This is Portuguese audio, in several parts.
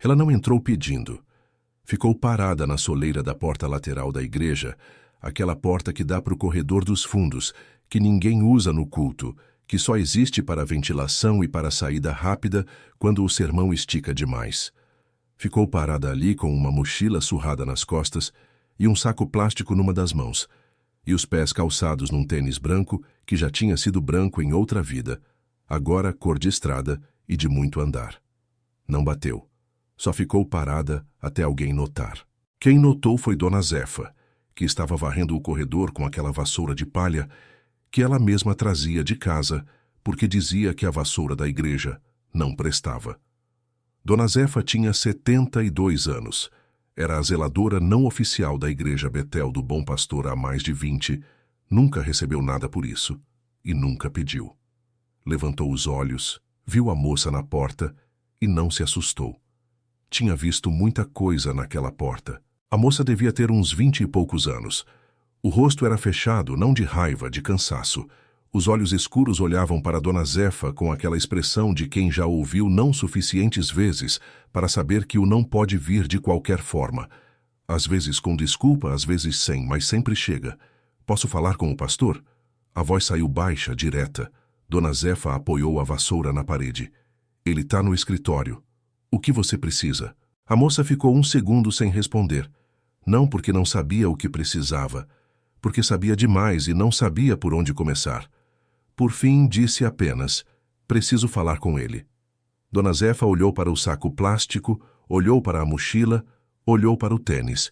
Ela não entrou pedindo. Ficou parada na soleira da porta lateral da igreja, aquela porta que dá para o corredor dos fundos, que ninguém usa no culto, que só existe para ventilação e para saída rápida quando o sermão estica demais. Ficou parada ali com uma mochila surrada nas costas e um saco plástico numa das mãos, e os pés calçados num tênis branco que já tinha sido branco em outra vida, agora cor de estrada e de muito andar. Não bateu. Só ficou parada até alguém notar. Quem notou foi Dona Zefa, que estava varrendo o corredor com aquela vassoura de palha que ela mesma trazia de casa, porque dizia que a vassoura da igreja não prestava. Dona Zefa tinha 72 anos. Era a zeladora não oficial da igreja Betel do Bom Pastor há mais de 20. Nunca recebeu nada por isso e nunca pediu. Levantou os olhos, viu a moça na porta e não se assustou. Tinha visto muita coisa naquela porta. A moça devia ter uns 20 e poucos anos. O rosto era fechado, não de raiva, de cansaço. Os olhos escuros olhavam para Dona Zefa com aquela expressão de quem já ouviu não suficientes vezes para saber que o não pode vir de qualquer forma. Às vezes com desculpa, às vezes sem, mas sempre chega. Posso falar com o pastor? A voz saiu baixa, direta. Dona Zefa apoiou a vassoura na parede. Ele está no escritório. O que você precisa? A moça ficou um segundo sem responder. Não porque não sabia o que precisava, porque sabia demais e não sabia por onde começar. Por fim, disse apenas, preciso falar com ele. Dona Zefa olhou para o saco plástico, olhou para a mochila, olhou para o tênis.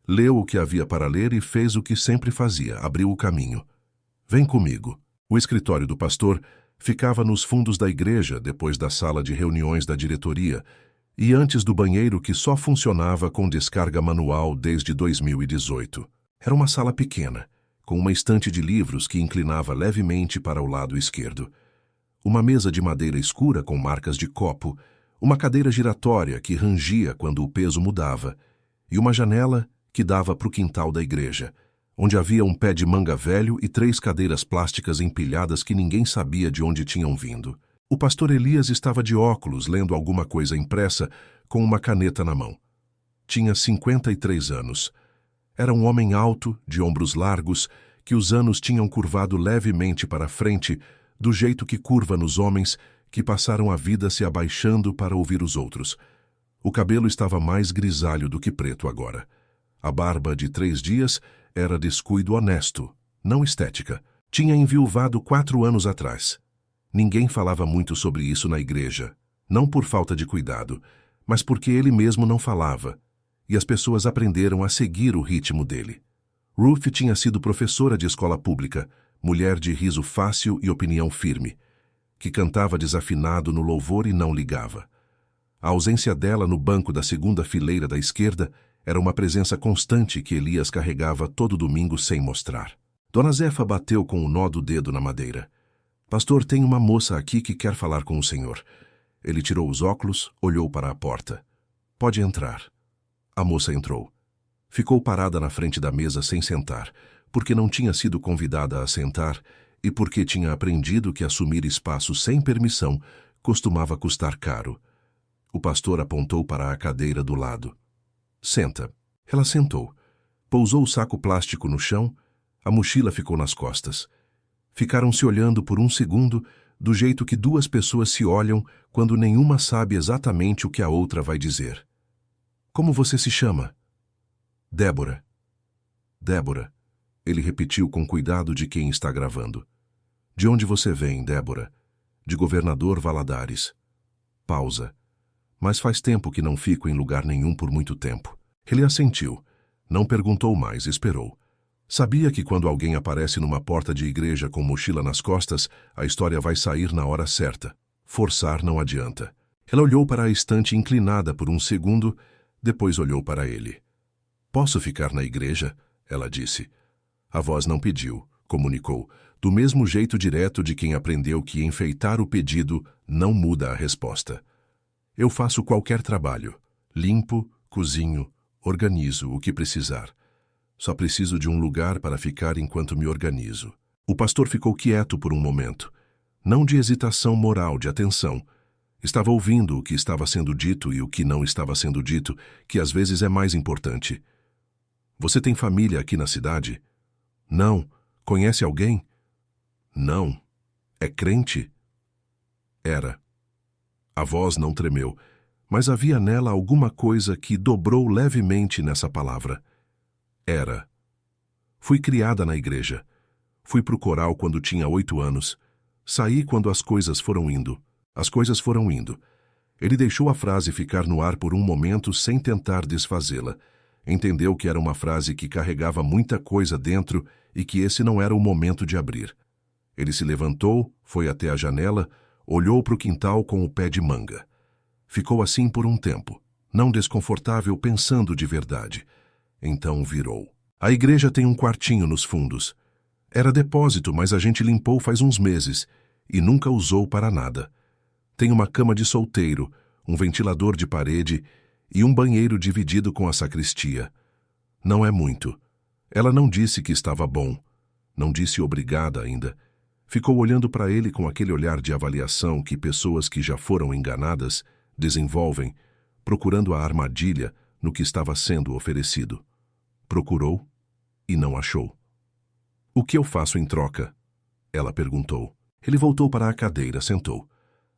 Leu o que havia para ler e fez o que sempre fazia, abriu o caminho. Vem comigo. O escritório do pastor ficava nos fundos da igreja, depois da sala de reuniões da diretoria, e antes do banheiro que só funcionava com descarga manual desde 2018. Era uma sala pequena, com uma estante de livros que inclinava levemente para o lado esquerdo. Uma mesa de madeira escura com marcas de copo, uma cadeira giratória que rangia quando o peso mudava, e uma janela que dava para o quintal da igreja, onde havia um pé de manga velho e 3 cadeiras plásticas empilhadas que ninguém sabia de onde tinham vindo. O pastor Elias estava de óculos, lendo alguma coisa impressa, com uma caneta na mão. Tinha 53 anos. Era um homem alto, de ombros largos, que os anos tinham curvado levemente para frente, do jeito que curva nos homens que passaram a vida se abaixando para ouvir os outros. O cabelo estava mais grisalho do que preto agora. A barba de 3 dias era descuido honesto, não estética. Tinha enviuvado 4 anos atrás. Ninguém falava muito sobre isso na igreja, não por falta de cuidado, mas porque ele mesmo não falava, e as pessoas aprenderam a seguir o ritmo dele. Ruth tinha sido professora de escola pública, mulher de riso fácil e opinião firme, que cantava desafinado no louvor e não ligava. A ausência dela no banco da segunda fileira da esquerda era uma presença constante que Elias carregava todo domingo sem mostrar. Dona Zefa bateu com o nó do dedo na madeira. Pastor, tem uma moça aqui que quer falar com o senhor. Ele tirou os óculos, olhou para a porta. Pode entrar. A moça entrou. Ficou parada na frente da mesa sem sentar, porque não tinha sido convidada a sentar e porque tinha aprendido que assumir espaço sem permissão costumava custar caro. O pastor apontou para a cadeira do lado. Senta. Ela sentou. Pousou o saco plástico no chão, a mochila ficou nas costas. Ficaram se olhando por um segundo, do jeito que 2 pessoas se olham quando nenhuma sabe exatamente o que a outra vai dizer. Como você se chama? Débora. Débora. Ele repetiu com cuidado de quem está gravando. De onde você vem, Débora? De Governador Valadares. Pausa. Mas faz tempo que não fico em lugar nenhum por muito tempo. Ele assentiu. Não perguntou mais, esperou. Sabia que quando alguém aparece numa porta de igreja com mochila nas costas, a história vai sair na hora certa. Forçar não adianta. Ela olhou para a estante inclinada por um segundo, depois olhou para ele. Posso ficar na igreja? Ela disse. A voz não pediu, comunicou, do mesmo jeito direto de quem aprendeu que enfeitar o pedido não muda a resposta. Eu faço qualquer trabalho. Limpo, cozinho, organizo o que precisar. Só preciso de um lugar para ficar enquanto me organizo. O pastor ficou quieto por um momento. Não de hesitação moral, de atenção. Estava ouvindo o que estava sendo dito e o que não estava sendo dito, que às vezes é mais importante. Você tem família aqui na cidade? Não. Conhece alguém? Não. É crente? Era. A voz não tremeu, mas havia nela alguma coisa que dobrou levemente nessa palavra. Era. Fui criada na igreja. Fui pro coral quando tinha 8 anos. Saí quando as coisas foram indo. As coisas foram indo. Ele deixou a frase ficar no ar por um momento sem tentar desfazê-la. Entendeu que era uma frase que carregava muita coisa dentro e que esse não era o momento de abrir. Ele se levantou, foi até a janela, olhou para o quintal com o pé de manga. Ficou assim por um tempo, não desconfortável, pensando de verdade. Então virou. A igreja tem um quartinho nos fundos. Era depósito, mas a gente limpou faz uns meses e nunca usou para nada. Tem uma cama de solteiro, um ventilador de parede e um banheiro dividido com a sacristia. Não é muito. Ela não disse que estava bom. Não disse obrigada ainda. Ficou olhando para ele com aquele olhar de avaliação que pessoas que já foram enganadas desenvolvem, procurando a armadilha no que estava sendo oferecido. Procurou e não achou. O que eu faço em troca? Ela perguntou. Ele voltou para a cadeira, sentou.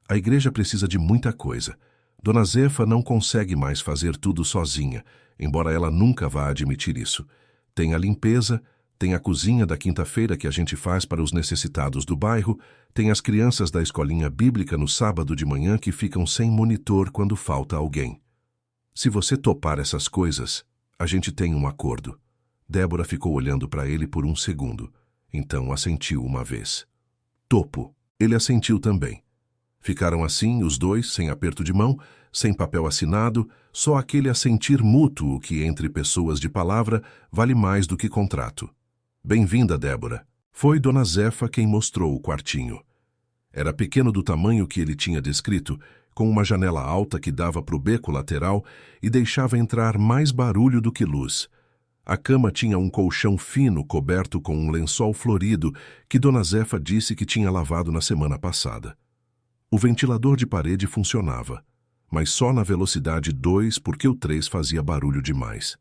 A igreja precisa de muita coisa. Dona Zefa não consegue mais fazer tudo sozinha, embora ela nunca vá admitir isso. Tem a limpeza, tem a cozinha da quinta-feira que a gente faz para os necessitados do bairro, tem as crianças da escolinha bíblica no sábado de manhã que ficam sem monitor quando falta alguém. Se você topar essas coisas, a gente tem um acordo. Débora ficou olhando para ele por um segundo. Então assentiu uma vez. Topo. Ele assentiu também. Ficaram assim, os dois, sem aperto de mão, sem papel assinado, só aquele assentir mútuo que, entre pessoas de palavra, vale mais do que contrato. Bem-vinda, Débora. Foi Dona Zefa quem mostrou o quartinho. Era pequeno do tamanho que ele tinha descrito, com uma janela alta que dava para o beco lateral e deixava entrar mais barulho do que luz. A cama tinha um colchão fino coberto com um lençol florido que Dona Zefa disse que tinha lavado na semana passada. O ventilador de parede funcionava, mas só na velocidade 2 porque o 3 fazia barulho demais.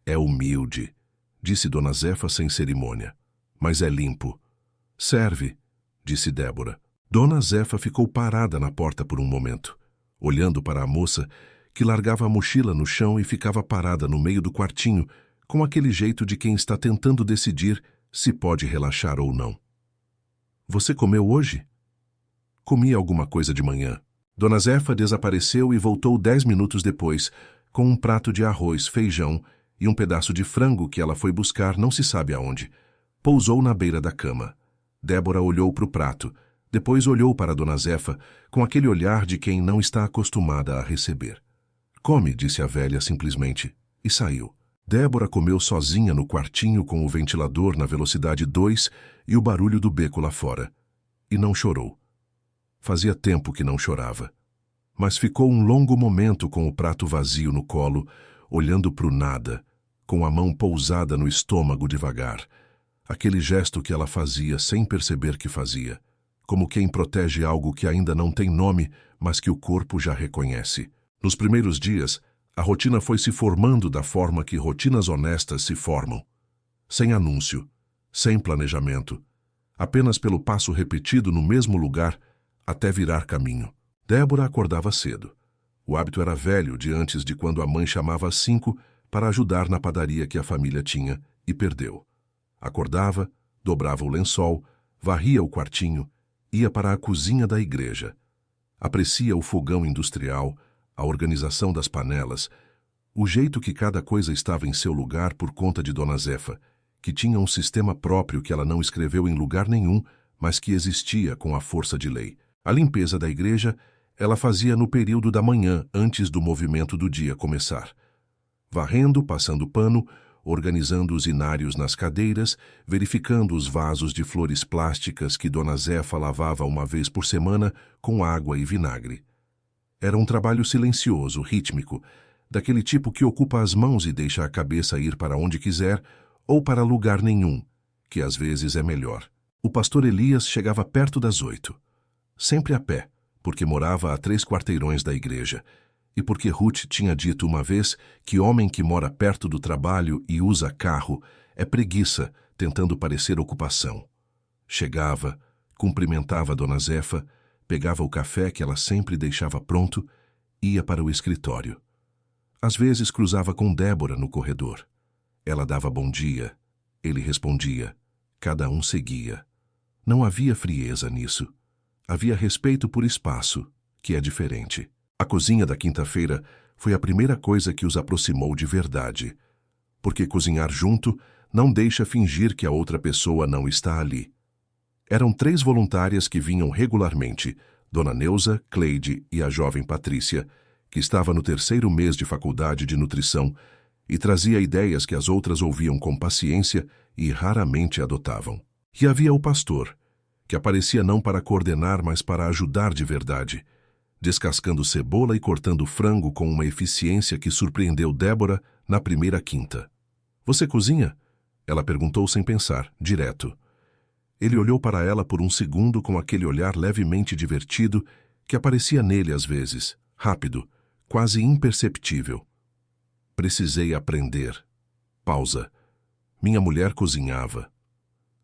É humilde, disse Dona Zefa sem cerimônia, mas é limpo. Serve, disse Débora. Dona Zefa ficou parada na porta por um momento, olhando para a moça que largava a mochila no chão e ficava parada no meio do quartinho, com aquele jeito de quem está tentando decidir se pode relaxar ou não. Você comeu hoje? Comi alguma coisa de manhã. Dona Zefa desapareceu e voltou 10 minutos depois, com um prato de arroz, feijão e um pedaço de frango que ela foi buscar não se sabe aonde. Pousou na beira da cama. Débora olhou para o prato, depois olhou para Dona Zefa com aquele olhar de quem não está acostumada a receber. Come, disse a velha simplesmente, e saiu. Débora comeu sozinha no quartinho com o ventilador na velocidade 2 e o barulho do beco lá fora. E não chorou. Fazia tempo que não chorava. Mas ficou um longo momento com o prato vazio no colo, olhando para o nada, com a mão pousada no estômago devagar. Aquele gesto que ela fazia sem perceber que fazia, como quem protege algo que ainda não tem nome, mas que o corpo já reconhece. Nos primeiros dias, a rotina foi se formando da forma que rotinas honestas se formam. Sem anúncio, sem planejamento, apenas pelo passo repetido no mesmo lugar, até virar caminho. Débora acordava cedo. O hábito era velho de antes de quando a mãe chamava às 5 para ajudar na padaria que a família tinha e perdeu. Acordava, dobrava o lençol, varria o quartinho, ia para a cozinha da igreja. Aprecia o fogão industrial, a organização das panelas, o jeito que cada coisa estava em seu lugar por conta de Dona Zefa, que tinha um sistema próprio que ela não escreveu em lugar nenhum, mas que existia com a força de lei. A limpeza da igreja ela fazia no período da manhã, antes do movimento do dia começar. Varrendo, passando pano, organizando os inários nas cadeiras, verificando os vasos de flores plásticas que Dona Zefa lavava uma vez por semana com água e vinagre. Era um trabalho silencioso, rítmico, daquele tipo que ocupa as mãos e deixa a cabeça ir para onde quiser ou para lugar nenhum, que às vezes é melhor. O pastor Elias chegava perto das 8. Sempre a pé, porque morava a 3 quarteirões da igreja, e porque Ruth tinha dito uma vez que homem que mora perto do trabalho e usa carro é preguiça, tentando parecer ocupação. Chegava, cumprimentava Dona Zefa, pegava o café que ela sempre deixava pronto, ia para o escritório. Às vezes cruzava com Débora no corredor. Ela dava bom dia, ele respondia, cada um seguia. Não havia frieza nisso. Havia respeito por espaço, que é diferente. A cozinha da quinta-feira foi a primeira coisa que os aproximou de verdade, porque cozinhar junto não deixa fingir que a outra pessoa não está ali. Eram 3 voluntárias que vinham regularmente, Dona Neuza, Cleide e a jovem Patrícia, que estava no 3º mês de faculdade de nutrição e trazia ideias que as outras ouviam com paciência e raramente adotavam. E havia o pastor, que aparecia não para coordenar, mas para ajudar de verdade, descascando cebola e cortando frango com uma eficiência que surpreendeu Débora na primeira quinta. "Você cozinha?" Ela perguntou sem pensar, direto. Ele olhou para ela por um segundo com aquele olhar levemente divertido que aparecia nele às vezes, rápido, quase imperceptível. "Precisei aprender." Pausa. "Minha mulher cozinhava.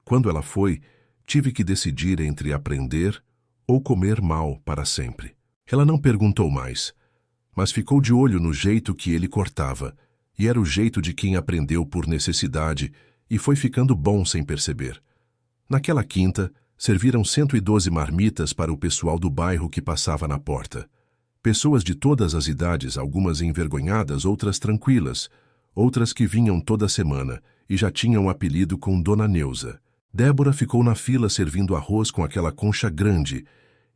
Quando ela foi, tive que decidir entre aprender ou comer mal para sempre." Ela não perguntou mais, mas ficou de olho no jeito que ele cortava, e era o jeito de quem aprendeu por necessidade e foi ficando bom sem perceber. Naquela quinta, serviram 112 marmitas para o pessoal do bairro que passava na porta. Pessoas de todas as idades, algumas envergonhadas, outras tranquilas, outras que vinham toda semana e já tinham apelido com Dona Neuza. Débora ficou na fila servindo arroz com aquela concha grande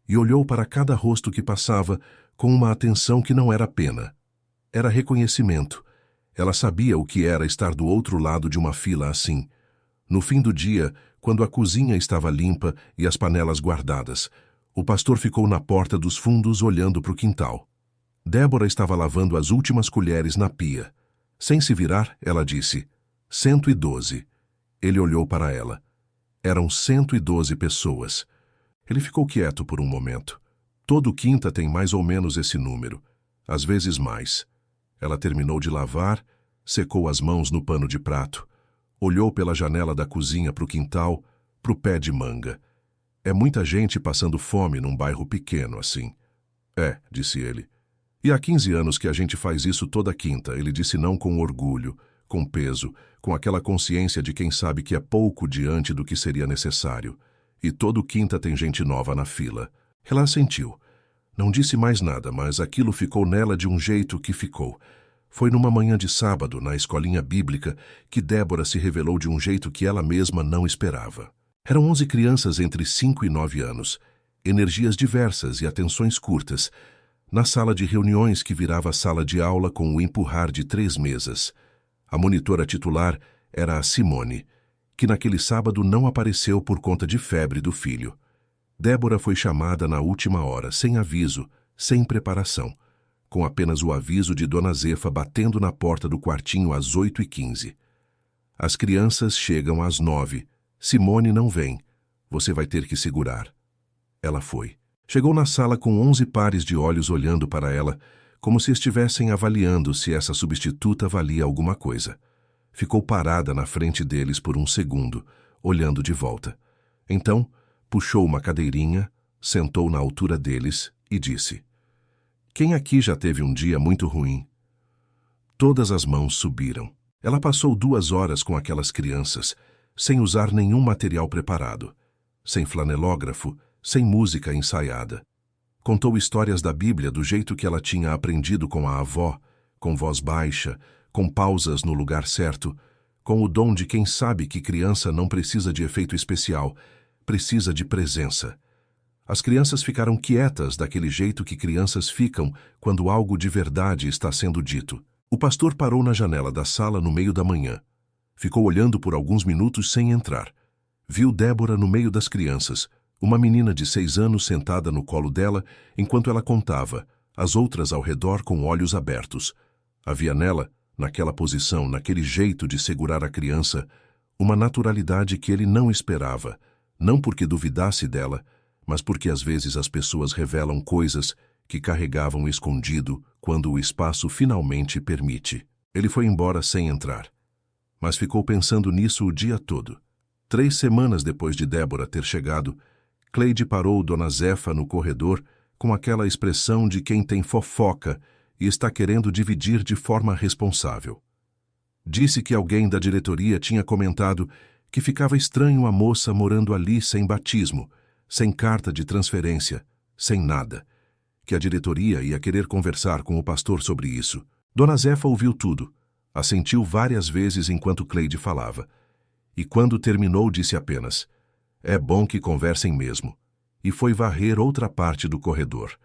e olhou para cada rosto que passava com uma atenção que não era pena. Era reconhecimento. Ela sabia o que era estar do outro lado de uma fila assim. No fim do dia, quando a cozinha estava limpa e as panelas guardadas, o pastor ficou na porta dos fundos olhando para o quintal. Débora estava lavando as últimas colheres na pia. Sem se virar, ela disse, 112. Ele olhou para ela. Eram 112 pessoas. Ele ficou quieto por um momento. Todo quinta tem mais ou menos esse número, às vezes mais. Ela terminou de lavar, secou as mãos no pano de prato, olhou pela janela da cozinha para o quintal, para o pé de manga. É muita gente passando fome num bairro pequeno assim. É, disse ele. E há 15 anos que a gente faz isso toda quinta, ele disse não com orgulho, com peso, com aquela consciência de quem sabe que é pouco diante do que seria necessário. E todo quinta tem gente nova na fila. Ela assentiu. Não disse mais nada, mas aquilo ficou nela de um jeito que ficou. Foi numa manhã de sábado, na escolinha bíblica, que Débora se revelou de um jeito que ela mesma não esperava. Eram 11 crianças entre 5 e 9 anos, energias diversas e atenções curtas, na sala de reuniões que virava sala de aula com o empurrar de 3 mesas. A monitora titular era a Simone, que naquele sábado não apareceu por conta de febre do filho. Débora foi chamada na última hora, sem aviso, sem preparação, com apenas o aviso de Dona Zefa batendo na porta do quartinho às 8h15. As crianças chegam às 9. Simone não vem. Você vai ter que segurar. Ela foi. Chegou na sala com 11 pares de olhos olhando para ela, como se estivessem avaliando se essa substituta valia alguma coisa. Ficou parada na frente deles por um segundo, olhando de volta. Então, puxou uma cadeirinha, sentou na altura deles e disse: "Quem aqui já teve um dia muito ruim?" Todas as mãos subiram. Ela passou 2 horas com aquelas crianças, sem usar nenhum material preparado, sem flanelógrafo, sem música ensaiada. Contou histórias da Bíblia do jeito que ela tinha aprendido com a avó, com voz baixa, com pausas no lugar certo, com o dom de quem sabe que criança não precisa de efeito especial, precisa de presença. As crianças ficaram quietas daquele jeito que crianças ficam quando algo de verdade está sendo dito. O pastor parou na janela da sala no meio da manhã. Ficou olhando por alguns minutos sem entrar. Viu Débora no meio das crianças, uma menina de 6 anos sentada no colo dela enquanto ela contava, as outras ao redor com olhos abertos. Havia nela, naquela posição, naquele jeito de segurar a criança, uma naturalidade que ele não esperava, não porque duvidasse dela, mas porque às vezes as pessoas revelam coisas que carregavam escondido quando o espaço finalmente permite. Ele foi embora sem entrar, mas ficou pensando nisso o dia todo. 3 semanas depois de Débora ter chegado, Cleide parou Dona Zefa no corredor com aquela expressão de quem tem fofoca e está querendo dividir de forma responsável. Disse que alguém da diretoria tinha comentado que ficava estranho a moça morando ali sem batismo, sem carta de transferência, sem nada, que a diretoria ia querer conversar com o pastor sobre isso. Dona Zefa ouviu tudo, assentiu várias vezes enquanto Cleide falava, e quando terminou disse apenas: "É bom que conversem mesmo", e foi varrer outra parte do corredor.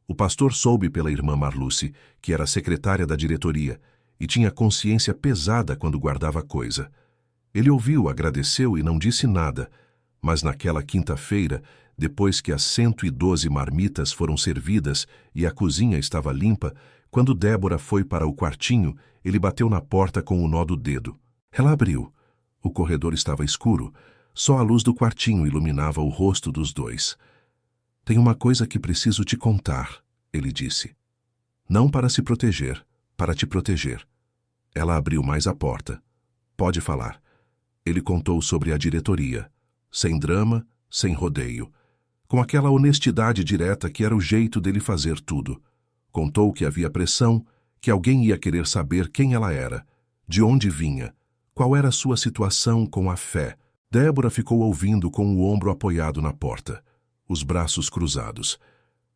O pastor soube pela irmã Marluce, que era secretária da diretoria, e tinha consciência pesada quando guardava coisa. Ele ouviu, agradeceu e não disse nada, mas naquela quinta-feira, depois que as 112 marmitas foram servidas e a cozinha estava limpa, quando Débora foi para o quartinho, ele bateu na porta com o nó do dedo. Ela abriu. O corredor estava escuro, só a luz do quartinho iluminava o rosto dos dois. "Tem uma coisa que preciso te contar", ele disse. "Não para se proteger, para te proteger." Ela abriu mais a porta. "Pode falar." Ele contou sobre a diretoria, sem drama, sem rodeio, com aquela honestidade direta que era o jeito dele fazer tudo. Contou que havia pressão, que alguém ia querer saber quem ela era, de onde vinha, qual era a sua situação com a fé. Débora ficou ouvindo com o ombro apoiado na porta, os braços cruzados.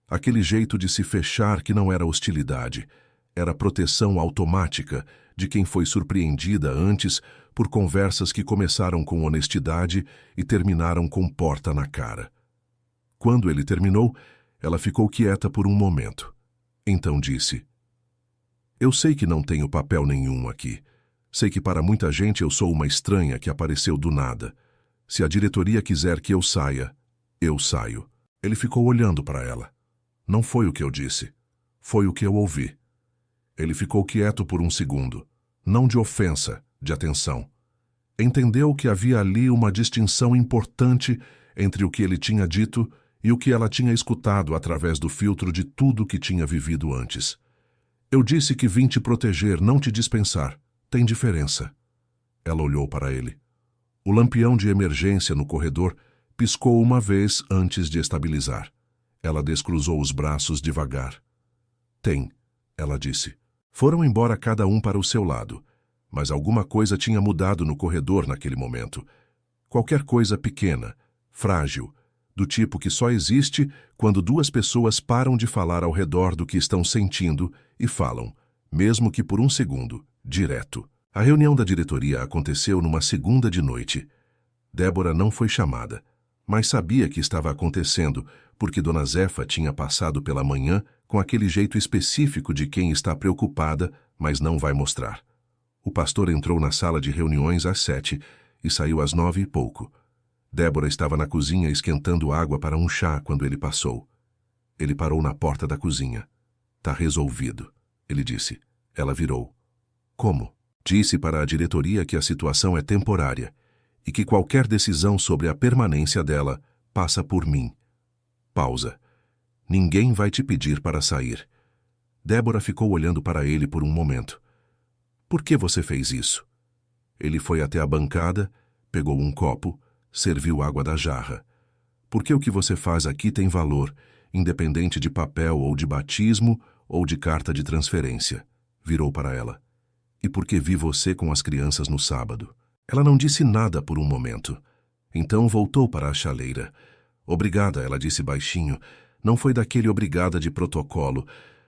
Aquele jeito de se fechar que não era hostilidade, era proteção automática de quem foi surpreendida antes por conversas que começaram com honestidade e terminaram com porta na cara. Quando ele terminou, ela ficou quieta por um momento. Então disse: "Eu sei que não tenho papel nenhum aqui. Sei que para muita gente eu sou uma estranha que apareceu do nada. Se a diretoria quiser que eu saia, eu saio." Ele ficou olhando para ela. "Não foi o que eu disse. Foi o que eu ouvi." Ele ficou quieto por um segundo. Não de ofensa, de atenção. Entendeu que havia ali uma distinção importante entre o que ele tinha dito e o que ela tinha escutado através do filtro de tudo que tinha vivido antes. "Eu disse que vim te proteger, não te dispensar. Tem diferença." Ela olhou para ele. O lampião de emergência no corredor piscou uma vez antes de estabilizar. Ela descruzou os braços devagar. "Tem", ela disse. Foram embora cada um para o seu lado, mas alguma coisa tinha mudado no corredor naquele momento. Qualquer coisa pequena, frágil, do tipo que só existe quando duas pessoas param de falar ao redor do que estão sentindo e falam, mesmo que por um segundo, direto. A reunião da diretoria aconteceu numa segunda de noite. Débora não foi chamada, mas sabia que estava acontecendo porque Dona Zefa tinha passado pela manhã com aquele jeito específico de quem está preocupada, mas não vai mostrar. O pastor entrou na sala de reuniões às 7 e saiu às 9 e pouco. Débora estava na cozinha esquentando água para um chá quando ele passou. Ele parou na porta da cozinha. "Tá resolvido", ele disse. Ela virou. "Como?" Disse para a diretoria que a situação é temporária e que qualquer decisão sobre a permanência dela passa por mim. Pausa. "Ninguém vai te pedir para sair." Débora ficou olhando para ele por um momento. "Por que você fez isso?" Ele foi até a bancada, pegou um copo, serviu água da jarra. "Porque o que você faz aqui tem valor, independente de papel ou de batismo ou de carta de transferência." Virou para ela. "E porque vi você com as crianças no sábado." Ela não disse nada por um momento. Então voltou para a chaleira. "Obrigada", ela disse baixinho. Não foi daquele obrigada de protocolo.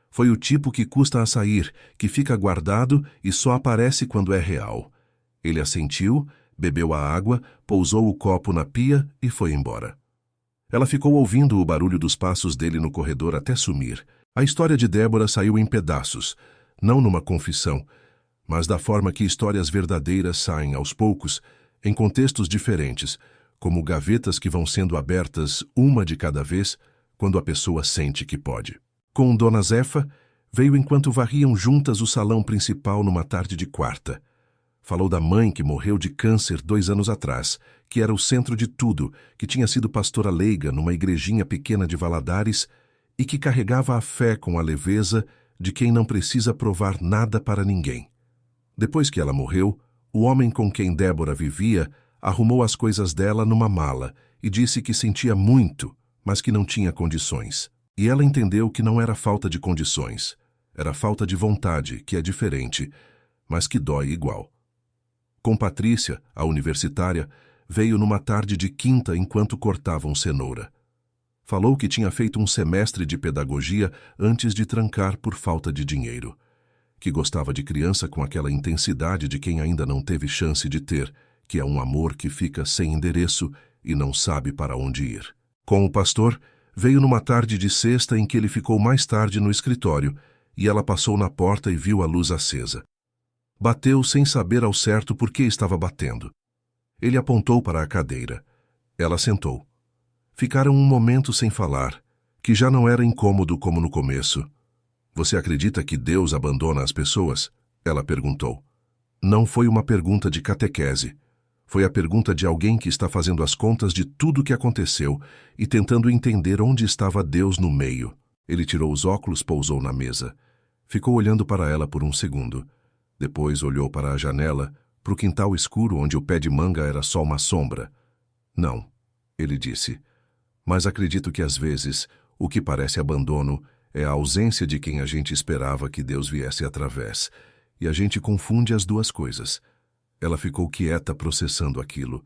Foi o tipo que custa a sair, que fica guardado e só aparece quando é real. Ele assentiu, bebeu a água, pousou o copo na pia e foi embora. Ela ficou ouvindo o barulho dos passos dele no corredor até sumir. A história de Débora saiu em pedaços, não numa confissão, mas da forma que histórias verdadeiras saem aos poucos, em contextos diferentes, como gavetas que vão sendo abertas uma de cada vez, quando a pessoa sente que pode. Com Dona Zefa, veio enquanto varriam juntas o salão principal numa tarde de quarta. Falou da mãe que morreu de câncer 2 anos atrás, que era o centro de tudo, que tinha sido pastora leiga numa igrejinha pequena de Valadares e que carregava a fé com a leveza de quem não precisa provar nada para ninguém. Depois que ela morreu, o homem com quem Débora vivia arrumou as coisas dela numa mala e disse que sentia muito, mas que não tinha condições. E ela entendeu que não era falta de condições, era falta de vontade, que é diferente, mas que dói igual. Com Patrícia, a universitária, veio numa tarde de quinta enquanto cortavam cenoura. Falou que tinha feito um semestre de pedagogia antes de trancar por falta de dinheiro. Que gostava de criança com aquela intensidade de quem ainda não teve chance de ter, que é um amor que fica sem endereço e não sabe para onde ir. Com o pastor, veio numa tarde de sexta em que ele ficou mais tarde no escritório e ela passou na porta e viu a luz acesa. Bateu sem saber ao certo por que estava batendo. Ele apontou para a cadeira. Ela sentou. Ficaram um momento sem falar, que já não era incômodo como no começo. Você acredita que Deus abandona as pessoas? Ela perguntou. Não foi uma pergunta de catequese. Foi a pergunta de alguém que está fazendo as contas de tudo o que aconteceu e tentando entender onde estava Deus no meio. Ele tirou os óculos, pousou na mesa. Ficou olhando para ela por um segundo. Depois olhou para a janela, para o quintal escuro onde o pé de manga era só uma sombra. Não, ele disse. Mas acredito que às vezes o que parece abandono é a ausência de quem a gente esperava que Deus viesse através. E a gente confunde as duas coisas. Ela ficou quieta processando aquilo.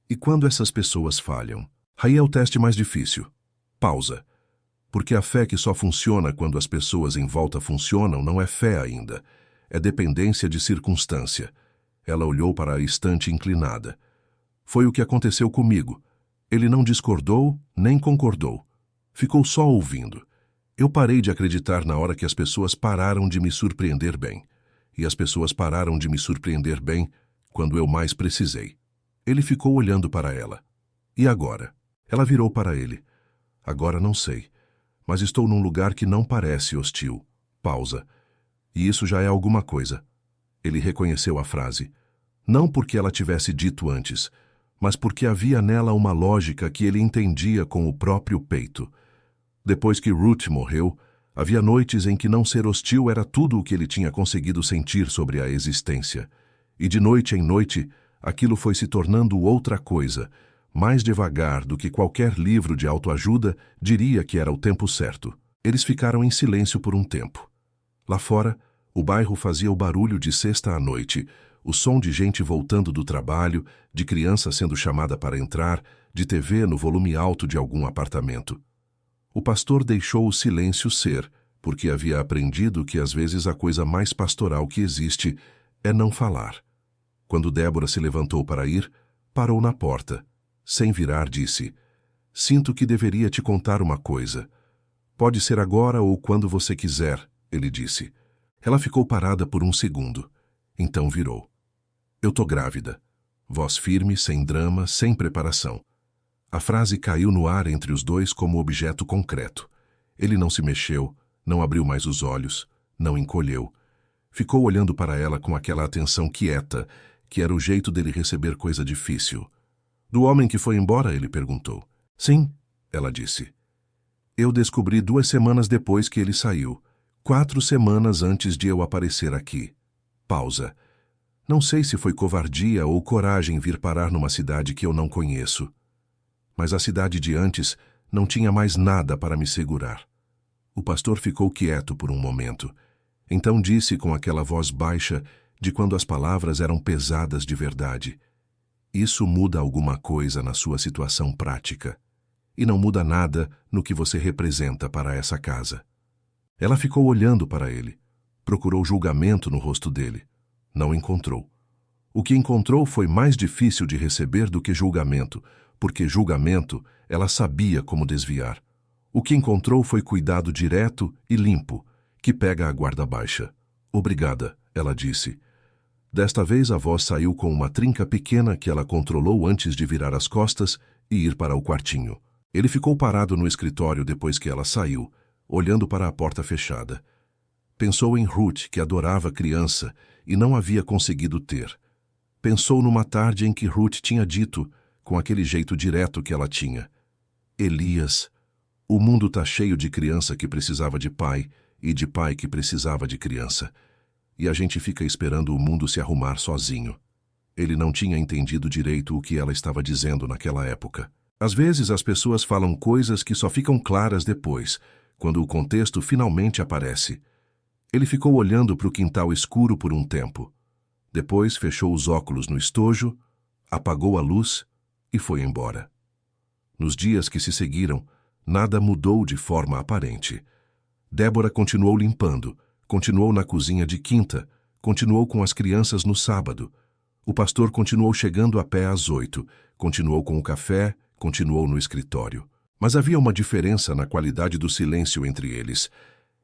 E quando essas pessoas falham? Aí é o teste mais difícil. Pausa. Porque a fé que só funciona quando as pessoas em volta funcionam não é fé ainda. É dependência de circunstância. Ela olhou para a estante inclinada. Foi o que aconteceu comigo. Ele não discordou, nem concordou. Ficou só ouvindo. Eu parei de acreditar na hora que as pessoas pararam de me surpreender bem. E as pessoas pararam de me surpreender bem quando eu mais precisei. Ele ficou olhando para ela. E agora? Ela virou para ele. Agora não sei, mas estou num lugar que não parece hostil. Pausa. E isso já é alguma coisa. Ele reconheceu a frase. Não porque ela tivesse dito antes, mas porque havia nela uma lógica que ele entendia com o próprio peito. Depois que Ruth morreu, havia noites em que não ser hostil era tudo o que ele tinha conseguido sentir sobre a existência. E de noite em noite, aquilo foi se tornando outra coisa, mais devagar do que qualquer livro de autoajuda diria que era o tempo certo. Eles ficaram em silêncio por um tempo. Lá fora, o bairro fazia o barulho de sexta à noite, o som de gente voltando do trabalho, de criança sendo chamada para entrar, de TV no volume alto de algum apartamento. O pastor deixou o silêncio ser, porque havia aprendido que às vezes a coisa mais pastoral que existe é não falar. Quando Débora se levantou para ir, parou na porta. Sem virar, disse: Sinto que deveria te contar uma coisa. Pode ser agora ou quando você quiser, ele disse. Ela ficou parada por um segundo. Então virou. Eu tô grávida. Voz firme, sem drama, sem preparação. A frase caiu no ar entre os dois como objeto concreto. Ele não se mexeu, não abriu mais os olhos, não encolheu. Ficou olhando para ela com aquela atenção quieta, que era o jeito dele receber coisa difícil. Do homem que foi embora, ele perguntou. Sim, ela disse. Eu descobri 2 semanas depois que ele saiu. 4 semanas antes de eu aparecer aqui. Pausa. Não sei se foi covardia ou coragem vir parar numa cidade que eu não conheço. Mas a cidade de antes não tinha mais nada para me segurar. O pastor ficou quieto por um momento. Então disse com aquela voz baixa de quando as palavras eram pesadas de verdade. Isso muda alguma coisa na sua situação prática. E não muda nada no que você representa para essa casa. Ela ficou olhando para ele. Procurou julgamento no rosto dele. Não encontrou. O que encontrou foi mais difícil de receber do que julgamento, porque julgamento ela sabia como desviar. O que encontrou foi cuidado direto e limpo, que pega a guarda baixa. Obrigada, ela disse. Desta vez a voz saiu com uma trinca pequena que ela controlou antes de virar as costas e ir para o quartinho. Ele ficou parado no escritório depois que ela saiu, olhando para a porta fechada. Pensou em Ruth, que adorava criança e não havia conseguido ter. Pensou numa tarde em que Ruth tinha dito, com aquele jeito direto que ela tinha: Elias, o mundo tá cheio de criança que precisava de pai e de pai que precisava de criança. E a gente fica esperando o mundo se arrumar sozinho. Ele não tinha entendido direito o que ela estava dizendo naquela época. Às vezes as pessoas falam coisas que só ficam claras depois, quando o contexto finalmente aparece. Ele ficou olhando para o quintal escuro por um tempo. Depois fechou os óculos no estojo, apagou a luz e foi embora. Nos dias que se seguiram, nada mudou de forma aparente. Débora continuou limpando, continuou na cozinha de quinta, continuou com as crianças no sábado. O pastor continuou chegando a pé às 8, continuou com o café, continuou no escritório. Mas havia uma diferença na qualidade do silêncio entre eles.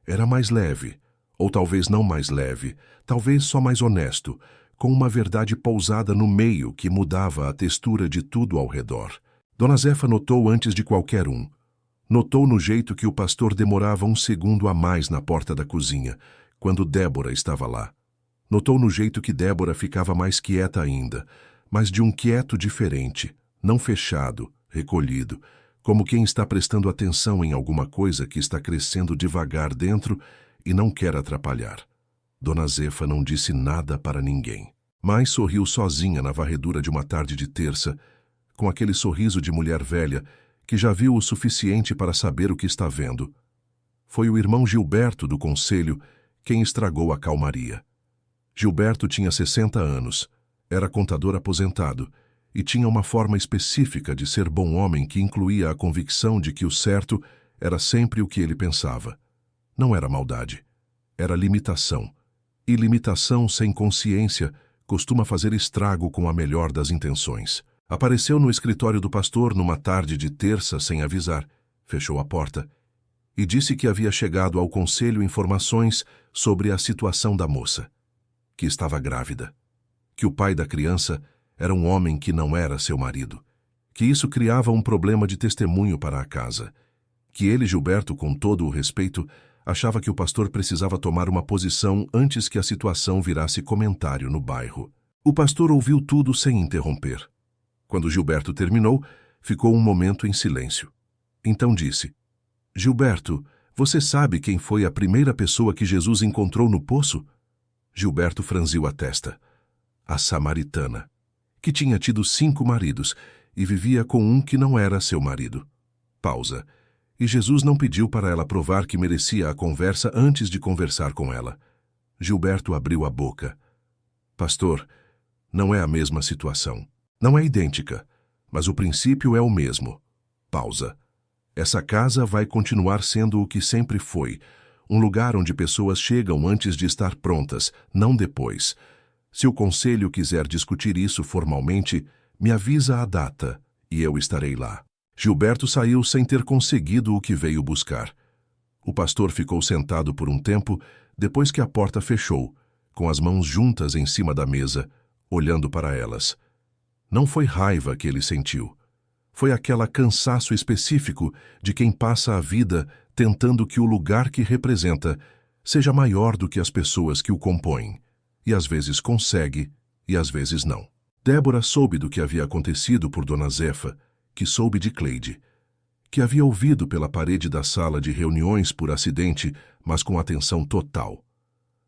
Era mais leve, ou talvez não mais leve, talvez só mais honesto, com uma verdade pousada no meio que mudava a textura de tudo ao redor. Dona Zefa notou antes de qualquer um. Notou no jeito que o pastor demorava um segundo a mais na porta da cozinha, quando Débora estava lá. Notou no jeito que Débora ficava mais quieta ainda, mas de um quieto diferente, não fechado, recolhido, como quem está prestando atenção em alguma coisa que está crescendo devagar dentro e não quer atrapalhar. Dona Zefa não disse nada para ninguém, mas sorriu sozinha na varredura de uma tarde de terça, com aquele sorriso de mulher velha que já viu o suficiente para saber o que está vendo. Foi o irmão Gilberto do conselho quem estragou a calmaria. Gilberto tinha 60 anos, era contador aposentado e tinha uma forma específica de ser bom homem que incluía a convicção de que o certo era sempre o que ele pensava. Não era maldade, era limitação. E limitação sem consciência costuma fazer estrago com a melhor das intenções. Apareceu no escritório do pastor numa tarde de terça sem avisar, fechou a porta e disse que havia chegado ao conselho informações sobre a situação da moça, que estava grávida, que o pai da criança era um homem que não era seu marido, que isso criava um problema de testemunho para a casa, que ele, Gilberto, com todo o respeito, achava que o pastor precisava tomar uma posição antes que a situação virasse comentário no bairro. O pastor ouviu tudo sem interromper. Quando Gilberto terminou, ficou um momento em silêncio. Então disse: Gilberto, você sabe quem foi a primeira pessoa que Jesus encontrou no poço? Gilberto franziu a testa. A samaritana, que tinha tido 5 maridos e vivia com um que não era seu marido. Pausa. E Jesus não pediu para ela provar que merecia a conversa antes de conversar com ela. Gilberto abriu a boca. Pastor, não é a mesma situação. Não é idêntica, mas o princípio é o mesmo. Pausa. Essa casa vai continuar sendo o que sempre foi, um lugar onde pessoas chegam antes de estar prontas, não depois. Se o conselho quiser discutir isso formalmente, me avisa a data e eu estarei lá. Gilberto saiu sem ter conseguido o que veio buscar. O pastor ficou sentado por um tempo, depois que a porta fechou, com as mãos juntas em cima da mesa, olhando para elas. Não foi raiva que ele sentiu. Foi aquele cansaço específico de quem passa a vida tentando que o lugar que representa seja maior do que as pessoas que o compõem, e às vezes consegue, e às vezes não. Débora soube do que havia acontecido por Dona Zefa, que soube de Cleide, que havia ouvido pela parede da sala de reuniões por acidente, mas com atenção total.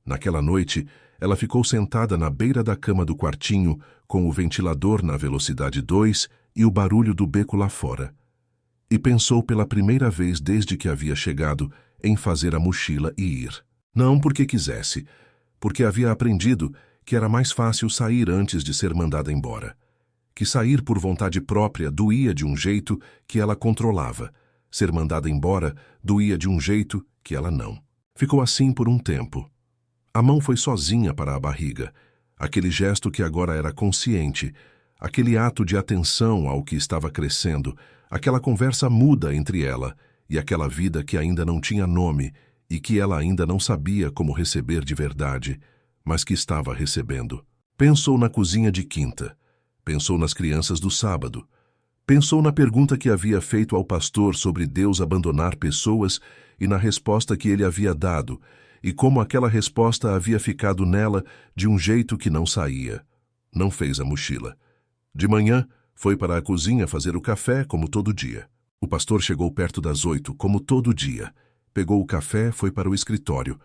Naquela noite, ela ficou sentada na beira da cama do quartinho, com o ventilador na velocidade 2 e o barulho do beco lá fora. E pensou pela primeira vez desde que havia chegado em fazer a mochila e ir. Não porque quisesse, porque havia aprendido que era mais fácil sair antes de ser mandada embora. Que sair por vontade própria doía de um jeito que ela controlava. Ser mandada embora doía de um jeito que ela não. Ficou assim por um tempo. A mão foi sozinha para a barriga, aquele gesto que agora era consciente, aquele ato de atenção ao que estava crescendo, aquela conversa muda entre ela e aquela vida que ainda não tinha nome e que ela ainda não sabia como receber de verdade, mas que estava recebendo. Pensou na cozinha de quinta, pensou nas crianças do sábado, pensou na pergunta que havia feito ao pastor sobre Deus abandonar pessoas e na resposta que ele havia dado, e como aquela resposta havia ficado nela de um jeito que não saía. Não fez a mochila. De manhã, foi para a cozinha fazer o café, como todo dia. O pastor chegou perto das 8, como todo dia. Pegou o café, foi para o escritório.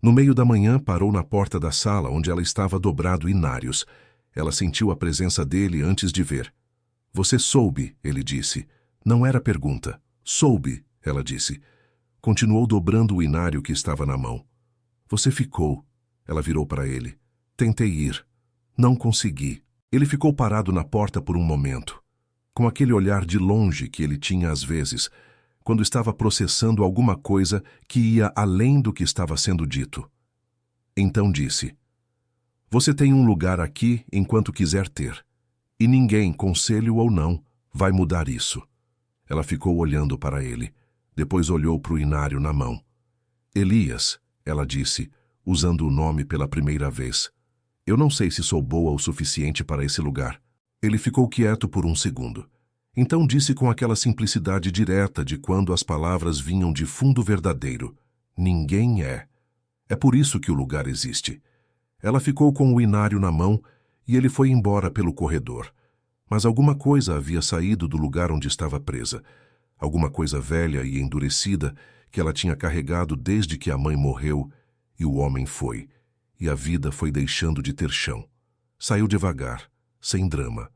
No meio da manhã, parou na porta da sala, onde ela estava dobrado inários. Ela sentiu a presença dele antes de ver. Você soube, ele disse. Não era pergunta. Soube, ela disse. Continuou dobrando o inário que estava na mão. Você ficou. Ela virou para ele. Tentei ir. Não consegui. Ele ficou parado na porta por um momento, com aquele olhar de longe que ele tinha às vezes, quando estava processando alguma coisa que ia além do que estava sendo dito. Então disse: Você tem um lugar aqui enquanto quiser ter, e ninguém, conselho ou não, vai mudar isso. Ela ficou olhando para ele, depois olhou para o inário na mão. Elias, ela disse, usando o nome pela primeira vez. Eu não sei se sou boa o suficiente para esse lugar. Ele ficou quieto por um segundo. Então disse com aquela simplicidade direta de quando as palavras vinham de fundo verdadeiro: Ninguém é. É por isso que o lugar existe. Ela ficou com o inário na mão e ele foi embora pelo corredor. Mas alguma coisa havia saído do lugar onde estava presa. Alguma coisa velha e endurecida que ela tinha carregado desde que a mãe morreu e o homem foi. E a vida foi deixando de ter chão. Saiu devagar, sem drama,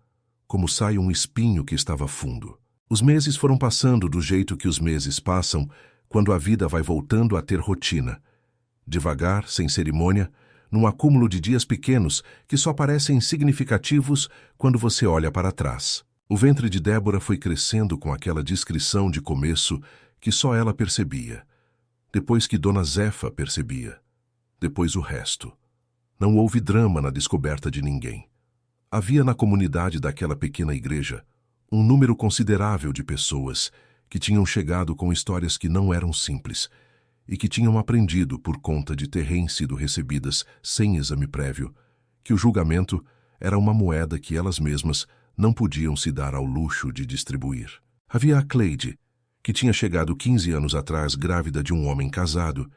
como sai um espinho que estava fundo. Os meses foram passando do jeito que os meses passam quando a vida vai voltando a ter rotina. Devagar, sem cerimônia, num acúmulo de dias pequenos que só parecem significativos quando você olha para trás. O ventre de Débora foi crescendo com aquela discrição de começo que só ela percebia. Depois que Dona Zefa percebia. Depois o resto. Não houve drama na descoberta de ninguém. Havia na comunidade daquela pequena igreja um número considerável de pessoas que tinham chegado com histórias que não eram simples e que tinham aprendido, por conta de terem sido recebidas sem exame prévio, que o julgamento era uma moeda que elas mesmas não podiam se dar ao luxo de distribuir. Havia a Cleide, que tinha chegado 15 anos atrás grávida de um homem casado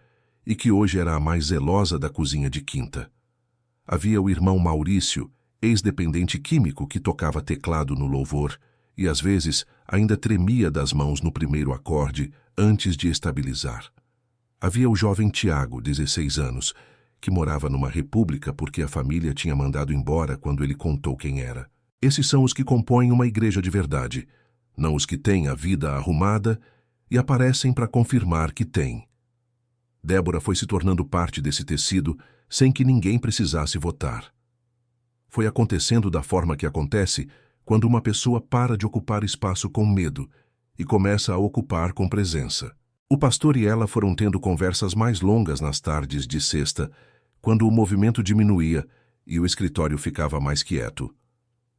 e que hoje era a mais zelosa da cozinha de quinta. Havia o irmão Maurício, ex-dependente químico que tocava teclado no louvor e às vezes ainda tremia das mãos no primeiro acorde antes de estabilizar. Havia o jovem Tiago, 16 anos, que morava numa república porque a família tinha mandado embora quando ele contou quem era. Esses são os que compõem uma igreja de verdade, não os que têm a vida arrumada e aparecem para confirmar que têm. Débora foi se tornando parte desse tecido sem que ninguém precisasse votar. Foi acontecendo da forma que acontece quando uma pessoa para de ocupar espaço com medo e começa a ocupar com presença. O pastor e ela foram tendo conversas mais longas nas tardes de sexta, quando o movimento diminuía e o escritório ficava mais quieto.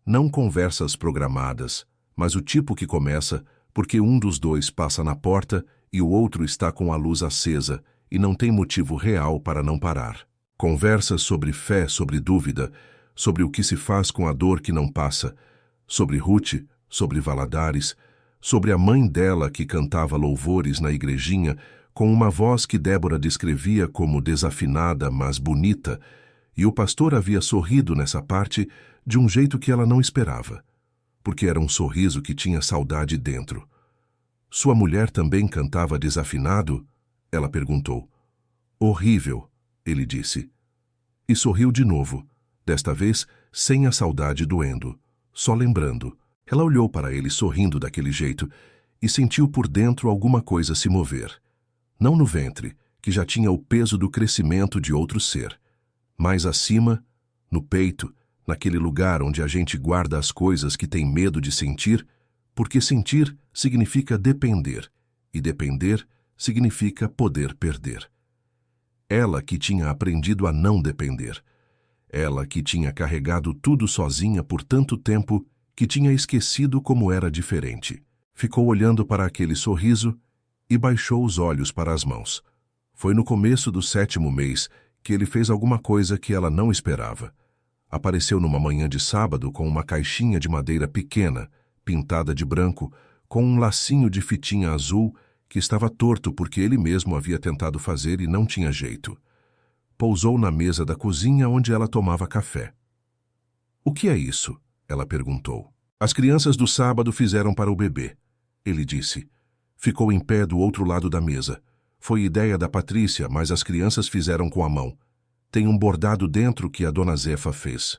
Não conversas programadas, mas o tipo que começa porque um dos dois passa na porta e o outro está com a luz acesa e não tem motivo real para não parar. Conversas sobre fé, sobre dúvida, sobre o que se faz com a dor que não passa, sobre Ruth, sobre Valadares, sobre a mãe dela que cantava louvores na igrejinha com uma voz que Débora descrevia como desafinada, mas bonita, e o pastor havia sorrido nessa parte de um jeito que ela não esperava, porque era um sorriso que tinha saudade dentro. Sua mulher também cantava desafinado? Ela perguntou. Horrível, ele disse. E sorriu de novo, desta vez sem a saudade doendo, só lembrando. Ela olhou para ele sorrindo daquele jeito e sentiu por dentro alguma coisa se mover. Não no ventre, que já tinha o peso do crescimento de outro ser. Mais acima, no peito, naquele lugar onde a gente guarda as coisas que tem medo de sentir, porque sentir significa depender, e depender significa poder perder. Ela que tinha aprendido a não depender. Ela que tinha carregado tudo sozinha por tanto tempo que tinha esquecido como era diferente. Ficou olhando para aquele sorriso e baixou os olhos para as mãos. Foi no começo do 7º mês que ele fez alguma coisa que ela não esperava. Apareceu numa manhã de sábado com uma caixinha de madeira pequena, pintada de branco, com um lacinho de fitinha azul que estava torto porque ele mesmo havia tentado fazer e não tinha jeito. Pousou na mesa da cozinha onde ela tomava café. O que é isso? Ela perguntou. As crianças do sábado fizeram para o bebê, ele disse. Ficou em pé do outro lado da mesa. Foi ideia da Patrícia, mas as crianças fizeram com a mão. Tem um bordado dentro que a dona Zefa fez.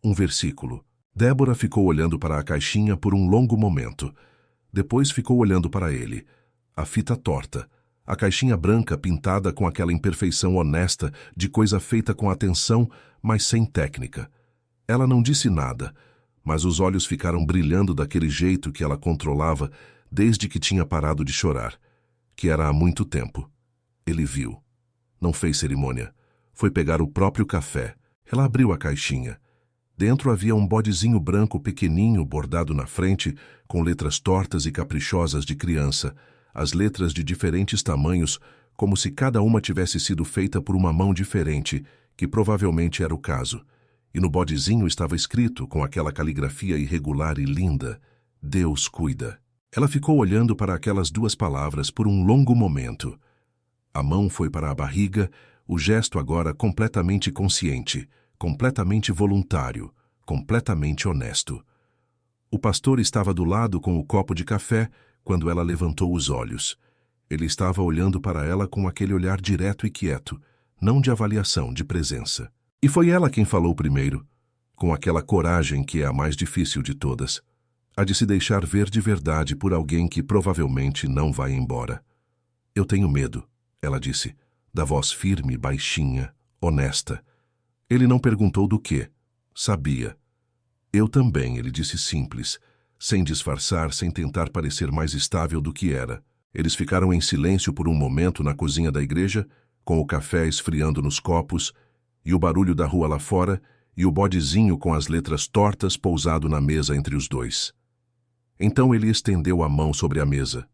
Um versículo. Débora ficou olhando para a caixinha por um longo momento. Depois ficou olhando para ele. A fita torta. A caixinha branca pintada com aquela imperfeição honesta de coisa feita com atenção, mas sem técnica. Ela não disse nada, mas os olhos ficaram brilhando daquele jeito que ela controlava desde que tinha parado de chorar, que era há muito tempo. Ele viu. Não fez cerimônia. Foi pegar o próprio café. Ela abriu a caixinha. Dentro havia um bodezinho branco pequeninho bordado na frente, com letras tortas e caprichosas de criança, as letras de diferentes tamanhos, como se cada uma tivesse sido feita por uma mão diferente, que provavelmente era o caso. E no bodezinho estava escrito, com aquela caligrafia irregular e linda, Deus cuida. Ela ficou olhando para aquelas duas palavras por um longo momento. A mão foi para a barriga, o gesto agora completamente consciente, completamente voluntário, completamente honesto. O pastor estava do lado com o copo de café quando ela levantou os olhos. Ele estava olhando para ela com aquele olhar direto e quieto, não de avaliação, de presença. E foi ela quem falou primeiro, com aquela coragem que é a mais difícil de todas, a de se deixar ver de verdade por alguém que provavelmente não vai embora. Eu tenho medo, ela disse, da voz firme, baixinha, honesta. Ele não perguntou do quê. Sabia. Eu também, ele disse simples, sem disfarçar, sem tentar parecer mais estável do que era. Eles ficaram em silêncio por um momento na cozinha da igreja, com o café esfriando nos copos, e o barulho da rua lá fora, e o bodezinho com as letras tortas pousado na mesa entre os dois. Então ele estendeu a mão sobre a mesa.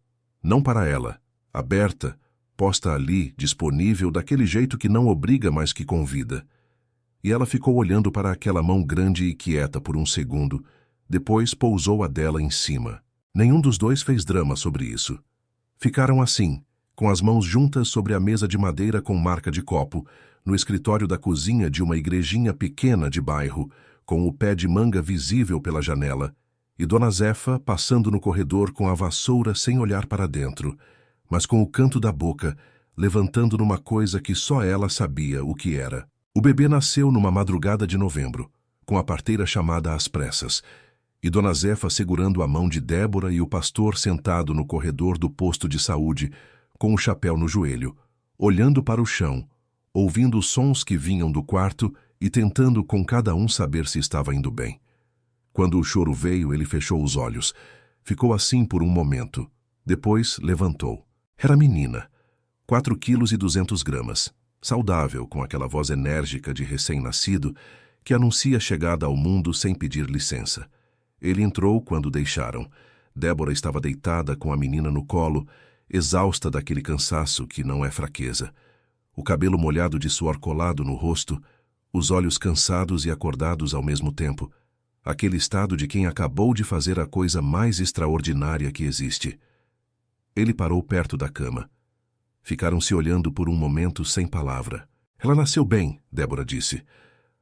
Não para ela, aberta, posta ali, disponível, daquele jeito que não obriga, mas que convida. E ela ficou olhando para aquela mão grande e quieta por um segundo, depois pousou a dela em cima. Nenhum dos dois fez drama sobre isso. Ficaram assim, com as mãos juntas sobre a mesa de madeira com marca de copo, no escritório da cozinha de uma igrejinha pequena de bairro, com o pé de manga visível pela janela, e Dona Zefa passando no corredor com a vassoura sem olhar para dentro, mas com o canto da boca, levantando numa coisa que só ela sabia o que era. O bebê nasceu numa madrugada de novembro, com a parteira chamada às pressas, e Dona Zefa segurando a mão de Débora e o pastor sentado no corredor do posto de saúde, com o chapéu no joelho, olhando para o chão, ouvindo os sons que vinham do quarto e tentando com cada um saber se estava indo bem. Quando o choro veio, ele fechou os olhos. Ficou assim por um momento. Depois levantou. Era menina. 4,2 kg. Saudável, com aquela voz enérgica de recém-nascido que anuncia a chegada ao mundo sem pedir licença. Ele entrou quando deixaram. Débora estava deitada com a menina no colo, exausta daquele cansaço que não é fraqueza. O cabelo molhado de suor colado no rosto, os olhos cansados e acordados ao mesmo tempo. Aquele estado de quem acabou de fazer a coisa mais extraordinária que existe. Ele parou perto da cama. Ficaram se olhando por um momento sem palavra. Ela nasceu bem, Débora disse.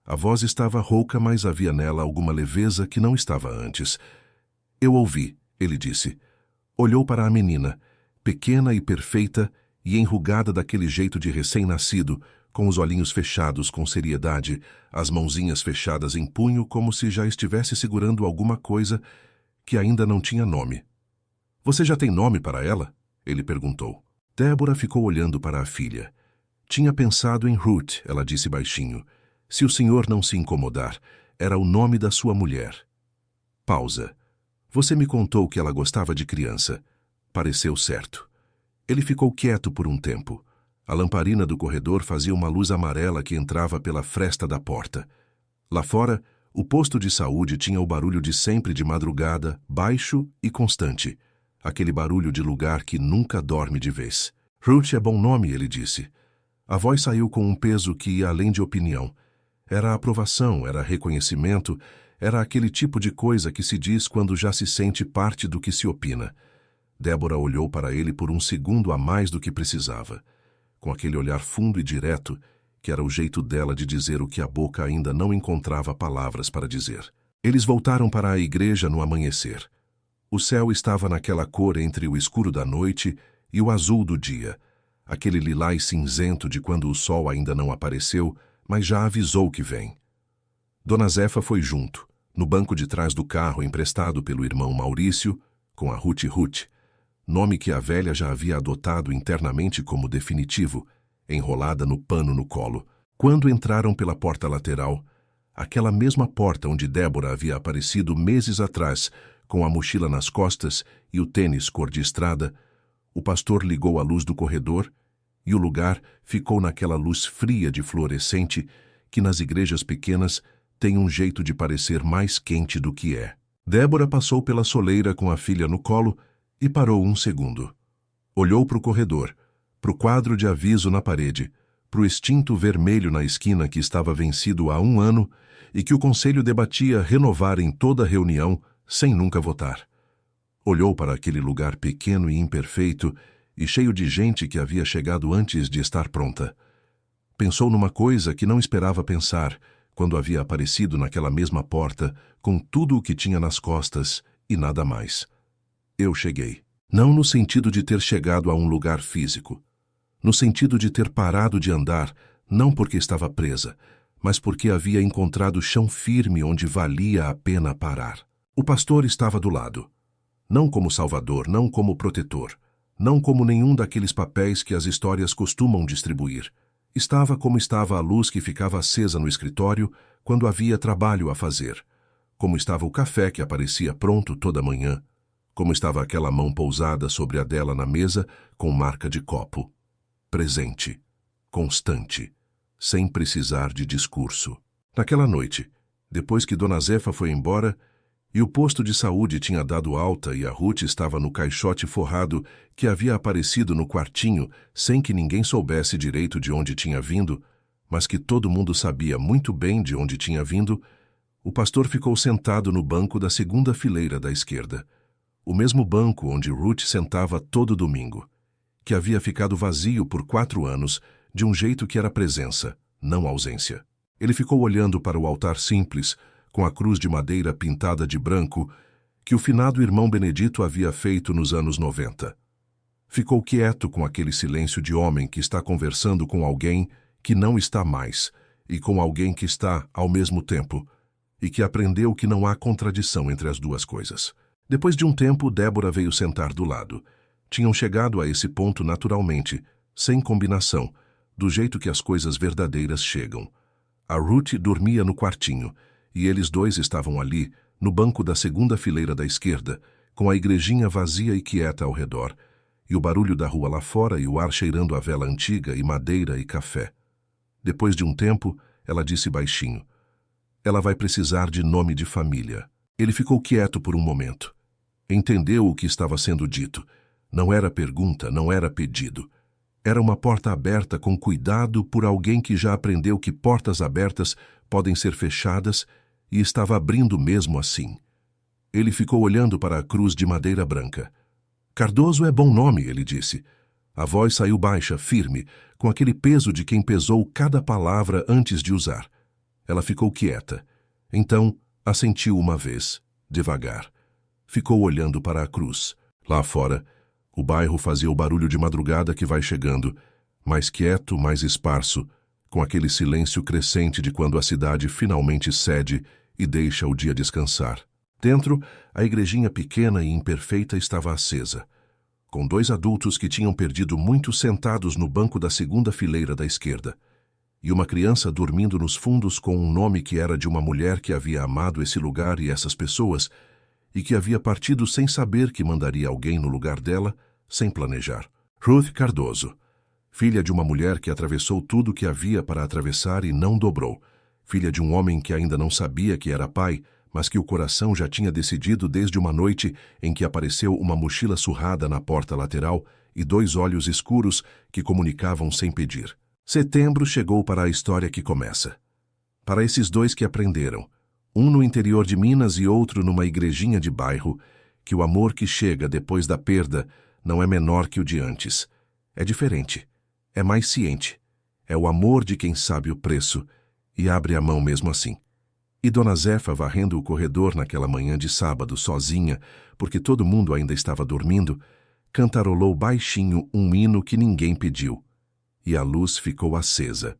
A voz estava rouca, mas havia nela alguma leveza que não estava antes. Eu ouvi, ele disse. Olhou para a menina, pequena e perfeita e enrugada daquele jeito de recém-nascido, com os olhinhos fechados com seriedade, as mãozinhas fechadas em punho como se já estivesse segurando alguma coisa que ainda não tinha nome. Você já tem nome para ela? Ele perguntou. Débora ficou olhando para a filha. Tinha pensado em Ruth, ela disse baixinho. Se o senhor não se incomodar, era o nome da sua mulher. Pausa. Você me contou que ela gostava de criança. Pareceu certo. Ele ficou quieto por um tempo. A lamparina do corredor fazia uma luz amarela que entrava pela fresta da porta. Lá fora, o posto de saúde tinha o barulho de sempre de madrugada, baixo e constante. Aquele barulho de lugar que nunca dorme de vez. Ruth é bom nome, ele disse. A voz saiu com um peso que ia além de opinião. Era aprovação, era reconhecimento, era aquele tipo de coisa que se diz quando já se sente parte do que se opina. Débora olhou para ele por um segundo a mais do que precisava. Com aquele olhar fundo e direto, que era o jeito dela de dizer o que a boca ainda não encontrava palavras para dizer. Eles voltaram para a igreja no amanhecer. O céu estava naquela cor entre o escuro da noite e o azul do dia, aquele lilás cinzento de quando o sol ainda não apareceu, mas já avisou que vem. Dona Zefa foi junto, no banco de trás do carro emprestado pelo irmão Maurício, com a Ruth, nome que a velha já havia adotado internamente como definitivo, enrolada no pano no colo. Quando entraram pela porta lateral, aquela mesma porta onde Débora havia aparecido meses atrás, com a mochila nas costas e o tênis cor de estrada, o pastor ligou a luz do corredor e o lugar ficou naquela luz fria de fluorescente que nas igrejas pequenas tem um jeito de parecer mais quente do que é. Débora passou pela soleira com a filha no colo e parou um segundo. Olhou para o corredor, para o quadro de aviso na parede, para o extinto vermelho na esquina que estava vencido há 1 ano e que o conselho debatia renovar em toda reunião sem nunca votar. Olhou para aquele lugar pequeno e imperfeito e cheio de gente que havia chegado antes de estar pronta. Pensou numa coisa que não esperava pensar quando havia aparecido naquela mesma porta com tudo o que tinha nas costas e nada mais. Eu cheguei. Não no sentido de ter chegado a um lugar físico. No sentido de ter parado de andar, não porque estava presa, mas porque havia encontrado chão firme onde valia a pena parar. O pastor estava do lado. Não como salvador, não como protetor, não como nenhum daqueles papéis que as histórias costumam distribuir. Estava como estava a luz que ficava acesa no escritório quando havia trabalho a fazer, como estava o café que aparecia pronto toda manhã, como estava aquela mão pousada sobre a dela na mesa com marca de copo. Presente, constante, sem precisar de discurso. Naquela noite, depois que Dona Zefa foi embora e o posto de saúde tinha dado alta e a Ruth estava no caixote forrado que havia aparecido no quartinho sem que ninguém soubesse direito de onde tinha vindo, mas que todo mundo sabia muito bem de onde tinha vindo, o pastor ficou sentado no banco da segunda fileira da esquerda, o mesmo banco onde Ruth sentava todo domingo, que havia ficado vazio por 4 anos, de um jeito que era presença, não ausência. Ele ficou olhando para o altar simples, com a cruz de madeira pintada de branco, que o finado irmão Benedito havia feito nos anos 90. Ficou quieto com aquele silêncio de homem que está conversando com alguém que não está mais, e com alguém que está ao mesmo tempo, e que aprendeu que não há contradição entre as duas coisas. Depois de um tempo, Débora veio sentar do lado. Tinham chegado a esse ponto naturalmente, sem combinação, do jeito que as coisas verdadeiras chegam. A Ruth dormia no quartinho, e eles dois estavam ali, no banco da segunda fileira da esquerda, com a igrejinha vazia e quieta ao redor, e o barulho da rua lá fora e o ar cheirando a vela antiga e madeira e café. Depois de um tempo, ela disse baixinho: "Ela vai precisar de nome de família." Ele ficou quieto por um momento. Entendeu o que estava sendo dito. Não era pergunta, não era pedido. Era uma porta aberta com cuidado por alguém que já aprendeu que portas abertas podem ser fechadas e estava abrindo mesmo assim. Ele ficou olhando para a cruz de madeira branca. "Cardoso é bom nome", ele disse. A voz saiu baixa, firme, com aquele peso de quem pesou cada palavra antes de usar. Ela ficou quieta. Então, assentiu uma vez, devagar. Ficou olhando para a cruz. Lá fora, o bairro fazia o barulho de madrugada que vai chegando, mais quieto, mais esparso, com aquele silêncio crescente de quando a cidade finalmente cede e deixa o dia descansar. Dentro, a igrejinha pequena e imperfeita estava acesa, com 2 adultos que tinham perdido muito sentados no banco da segunda fileira da esquerda, e uma criança dormindo nos fundos com um nome que era de uma mulher que havia amado esse lugar e essas pessoas, e que havia partido sem saber que mandaria alguém no lugar dela, sem planejar. Ruth Cardoso, filha de uma mulher que atravessou tudo o que havia para atravessar e não dobrou, filha de um homem que ainda não sabia que era pai, mas que o coração já tinha decidido desde uma noite em que apareceu uma mochila surrada na porta lateral e 2 olhos escuros que comunicavam sem pedir. Setembro chegou para a história que começa. Para esses 2 que aprenderam, um no interior de Minas e outro numa igrejinha de bairro, que o amor que chega depois da perda não é menor que o de antes. É diferente. É mais ciente. É o amor de quem sabe o preço e abre a mão mesmo assim. E Dona Zefa, varrendo o corredor naquela manhã de sábado sozinha, porque todo mundo ainda estava dormindo, cantarolou baixinho um hino que ninguém pediu. E a luz ficou acesa.